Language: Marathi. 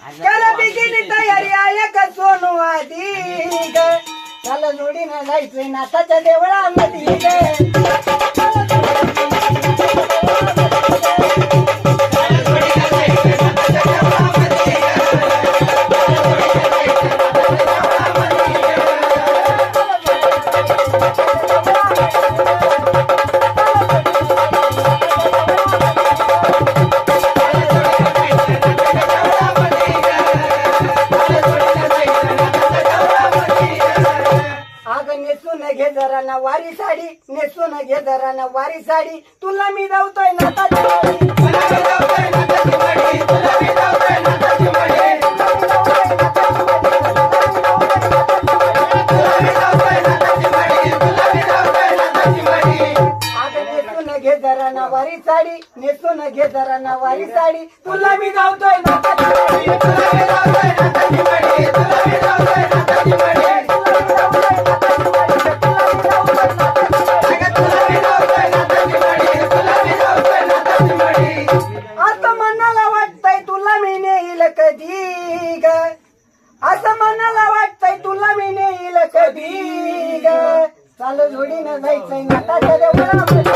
करा बिगिनी तयारी आहे का सोनू आधी ग त्याला जोडीनं जायचंय नाथाच्या देवळामध्ये नेसून घे जरा ना वारी साडी नेसून घे जरा ना वारी साडी तुला मी जाऊतोय नाथाची वाडी तुला मी जाऊतोय नाथाची वाडी तुला मी जाऊतोय नाथाची वाडी तुला मी जाऊतोय नाथाची वाडी तुला मी जाऊतोय नाथाची वाडी अगं नेसून घे जरा ना वारी साडी नेसून घे जरा ना वारी साडी तुला मी जाऊतोय नाथाची वाडी तुला मी जाऊतोय नाथाची वाडी तुला मी जाऊतोय नाथाची वाडी आता मनाला वाटतंय तुला मी नेईल कधी ग असं मनाला वाटतंय तुला मी नेईल कधी ग चाल जोडीनं जायचंय नाथाच्या देवळामध्ये